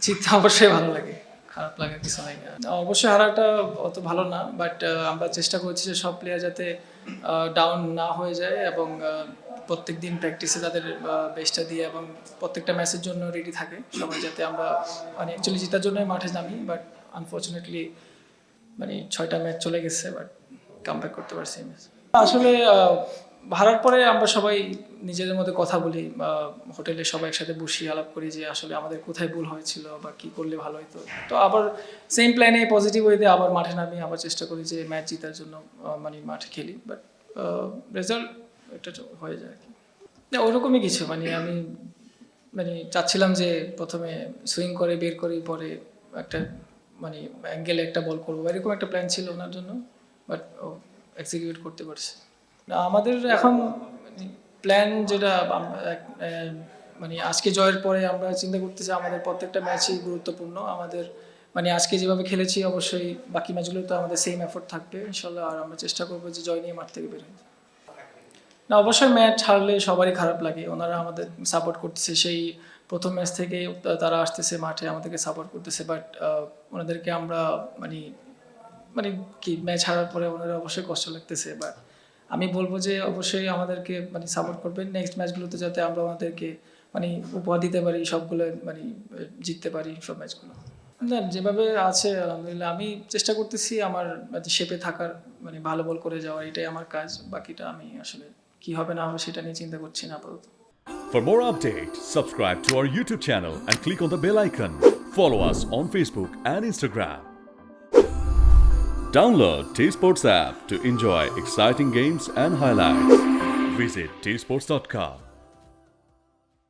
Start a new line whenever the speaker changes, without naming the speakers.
জিততে অবশ্যই ভালো লাগে, খারাপ লাগার কিছু নাই। অবশ্যই হারাটা অত ভালো না, বাট আমরা চেষ্টা করছি যে সব প্লেয়ার যাতে ডাউন না হয়ে যায় এবং প্রত্যেক দিন প্র্যাকটিসে তাদের বেস্টটা দিয়ে এবং প্রত্যেকটা ম্যাচের জন্য রেডি থাকে সবাই, যাতে আমরা মানে অ্যাকচুয়ালি জেতার জন্য মাঠে নামি, বাট আনফর্চুনেটলি মানে 6টা ম্যাচ চলে গেছে, বাট কামব্যাক করতে পারছি ম্যাচ। আসলে হারার পরে আমরা সবাই নিজেদের মধ্যে কথা বলি, হোটেলে সবাই একসাথে বসি, আলাপ করি যে আসলে আমাদের কোথায় ভুল হয়েছিল বা কী করলে ভালো হতো। তো আবার সেম প্ল্যানে পজিটিভ ওয়েতে আবার মাঠে নামি, আবার চেষ্টা করি যে ম্যাচ জেতার জন্য মানে মাঠে খেলি, বাট রেজাল্ট এটা হয়ে যায় আর কি। না ওরকমই কিছু, মানে আমি মানে চাচ্ছিলাম যে প্রথমে সুইং করে বের করি, পরে একটা মানে অ্যাঙ্গেলে একটা বল করবো, এরকম একটা প্ল্যান ছিল ওনার জন্য, বাট ও এক্সিকিউট করতে পারছে না। আমাদের এখন প্ল্যান যেটা মানে আজকে জয়ের পরে আমরা চিন্তা করতেছি আমাদের প্রত্যেকটা ম্যাচই গুরুত্বপূর্ণ। আমাদের মানে আজকে যেভাবে খেলেছি অবশ্যই বাকি ম্যাচগুলোতে আমাদের সেম এফোর্ট থাকবে ইনশাল্লাহ, আর আমরা চেষ্টা করবো যে জয় নিয়ে মাঠ থেকে বের হতে। না অবশ্যই ম্যাচ হারলে সবারই খারাপ লাগে, ওনারা আমাদের সাপোর্ট করতেছে সেই প্রথম ম্যাচ থেকে, তারা আসতেছে মাঠে আমাদেরকে সাপোর্ট করতেছে, বাট ওনাদেরকে আমরা মানে মানে কি ম্যাচ হারার পরে ওনারা অবশ্যই কষ্ট লাগতেছে, বাট আমি বলবো যে অবশ্যই আমাদেরকে মানে সাপোর্ট করবেন, নেক্সট ম্যাচগুলোতে যাতে আমরা আমাদেরকে মানে উপহার দিতে পারি, সবগুলো মানে জিততে পারি সব ম্যাচগুলো। না যেভাবে আছে আলহামদুলিল্লাহ, আমি চেষ্টা করতেছি আমার শেপে থাকার, মানে ভালো বল করে যাওয়ার, এটাই আমার কাজ। বাকিটা আমি আসলে কি হবে না হবে সেটা নিয়ে চিন্তা করছি না আপাতত।
For more updates, subscribe to our YouTube channel and click on the bell icon. Follow us on Facebook and Instagram. Download T Sports app to enjoy exciting games and highlights. Visit tsports.com.